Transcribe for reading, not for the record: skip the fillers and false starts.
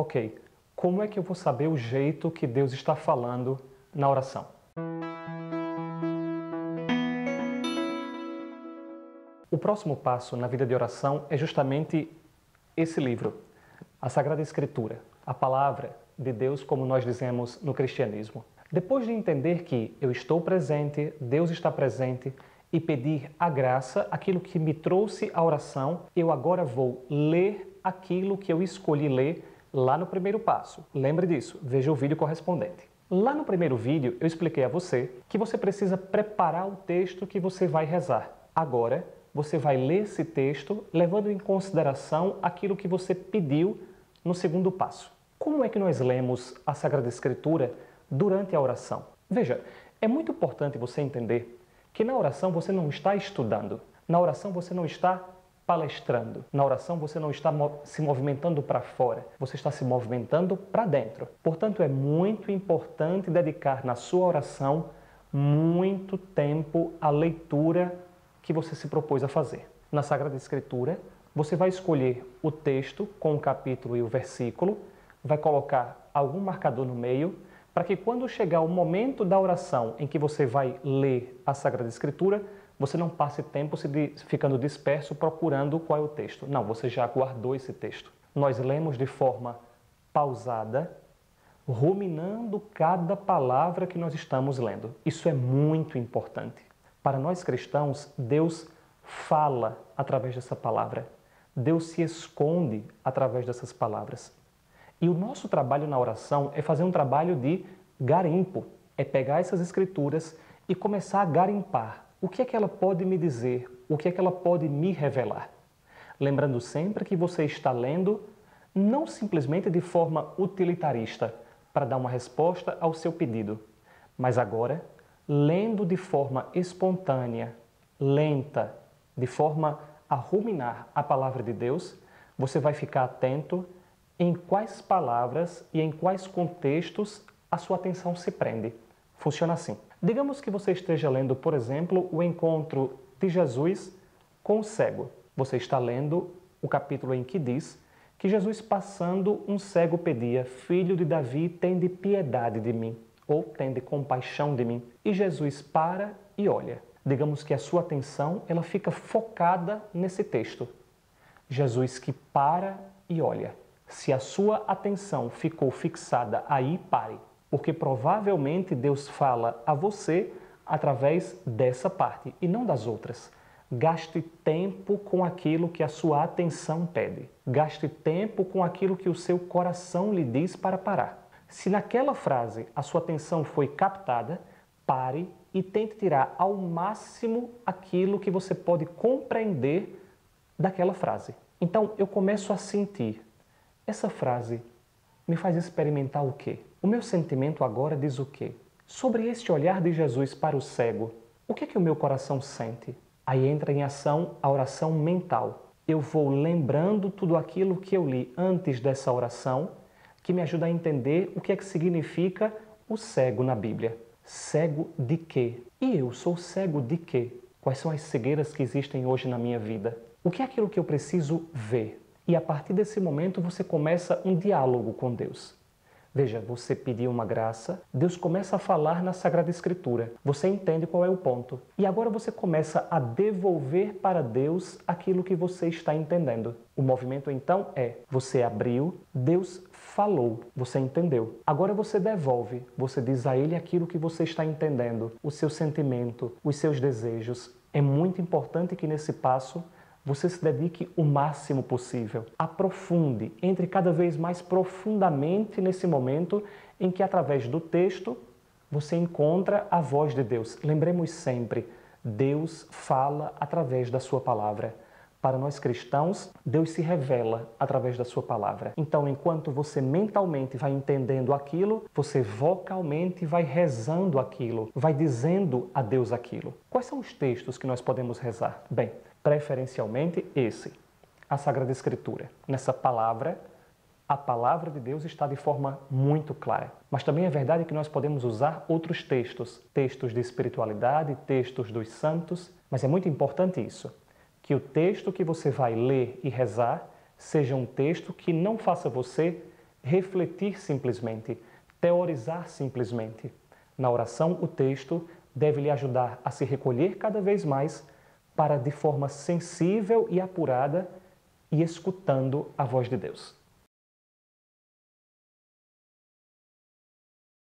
Ok, como é que eu vou saber o jeito que Deus está falando na oração? O próximo passo na vida de oração é justamente esse livro, a Sagrada Escritura, a palavra de Deus, como nós dizemos no cristianismo. Depois de entender que eu estou presente, Deus está presente, e pedir a graça, aquilo que me trouxe a oração, eu agora vou ler aquilo que eu escolhi ler lá no primeiro passo. Lembre disso, veja o vídeo correspondente. Lá no primeiro vídeo eu expliquei a você que você precisa preparar o texto que você vai rezar. Agora, você vai ler esse texto levando em consideração aquilo que você pediu no segundo passo. Como é que nós lemos a Sagrada Escritura durante a oração? Veja, é muito importante você entender que na oração você não está estudando, na oração você não está palestrando, na oração você não está se movimentando para fora, você está se movimentando para dentro. Portanto, é muito importante dedicar na sua oração muito tempo à leitura que você se propôs a fazer. Na Sagrada Escritura, você vai escolher o texto com o capítulo e o versículo, vai colocar algum marcador no meio, para que quando chegar o momento da oração em que você vai ler a Sagrada Escritura, você não passe tempo ficando disperso procurando qual é o texto. Não, você já guardou esse texto. Nós lemos de forma pausada, ruminando cada palavra que nós estamos lendo. Isso é muito importante. Para nós cristãos, Deus fala através dessa palavra. Deus se esconde através dessas palavras. E o nosso trabalho na oração é fazer um trabalho de garimpo, é pegar essas escrituras e começar a garimpar. O que é que ela pode me dizer? O que é que ela pode me revelar? Lembrando sempre que você está lendo não simplesmente de forma utilitarista para dar uma resposta ao seu pedido, mas agora lendo de forma espontânea, lenta, de forma a ruminar a palavra de Deus, você vai ficar atento em quais palavras e em quais contextos a sua atenção se prende. Funciona assim. Digamos que você esteja lendo, por exemplo, o encontro de Jesus com o cego. Você está lendo o capítulo em que diz que Jesus, passando, um cego pedia: Filho de Davi, tende piedade de mim, ou tende compaixão de mim. E Jesus para e olha. Digamos que a sua atenção ela fica focada nesse texto. Jesus que para e olha. Se a sua atenção ficou fixada aí, pare, porque provavelmente Deus fala a você através dessa parte e não das outras. Gaste tempo com aquilo que a sua atenção pede. Gaste tempo com aquilo que o seu coração lhe diz para parar. Se naquela frase a sua atenção foi captada, pare e tente tirar ao máximo aquilo que você pode compreender daquela frase. Então eu começo a sentir. Essa frase me faz experimentar o quê? O meu sentimento agora diz o quê? Sobre este olhar de Jesus para o cego, o que é que o meu coração sente? Aí entra em ação a oração mental. Eu vou lembrando tudo aquilo que eu li antes dessa oração, que me ajuda a entender o que é que significa o cego na Bíblia. Cego de quê? E eu sou cego de quê? Quais são as cegueiras que existem hoje na minha vida? O que é aquilo que eu preciso ver? E a partir desse momento você começa um diálogo com Deus. Veja, você pediu uma graça, Deus começa a falar na Sagrada Escritura. Você entende qual é o ponto. E agora você começa a devolver para Deus aquilo que você está entendendo. O movimento então é, você abriu, Deus falou, você entendeu. Agora você devolve, você diz a Ele aquilo que você está entendendo, o seu sentimento, os seus desejos. É muito importante que nesse passo você se dedique o máximo possível. Aprofunde, entre cada vez mais profundamente nesse momento em que, através do texto, você encontra a voz de Deus. Lembremos sempre, Deus fala através da sua palavra. Para nós cristãos, Deus se revela através da sua palavra. Então, enquanto você mentalmente vai entendendo aquilo, você vocalmente vai rezando aquilo, vai dizendo a Deus aquilo. Quais são os textos que nós podemos rezar? Bem, preferencialmente esse, a Sagrada Escritura. Nessa palavra, a palavra de Deus está de forma muito clara. Mas também é verdade que nós podemos usar outros textos, textos de espiritualidade, textos dos santos, mas é muito importante isso, que o texto que você vai ler e rezar seja um texto que não faça você refletir simplesmente, teorizar simplesmente. Na oração, o texto deve lhe ajudar a se recolher cada vez mais para, de forma sensível e apurada, ir escutando a voz de Deus.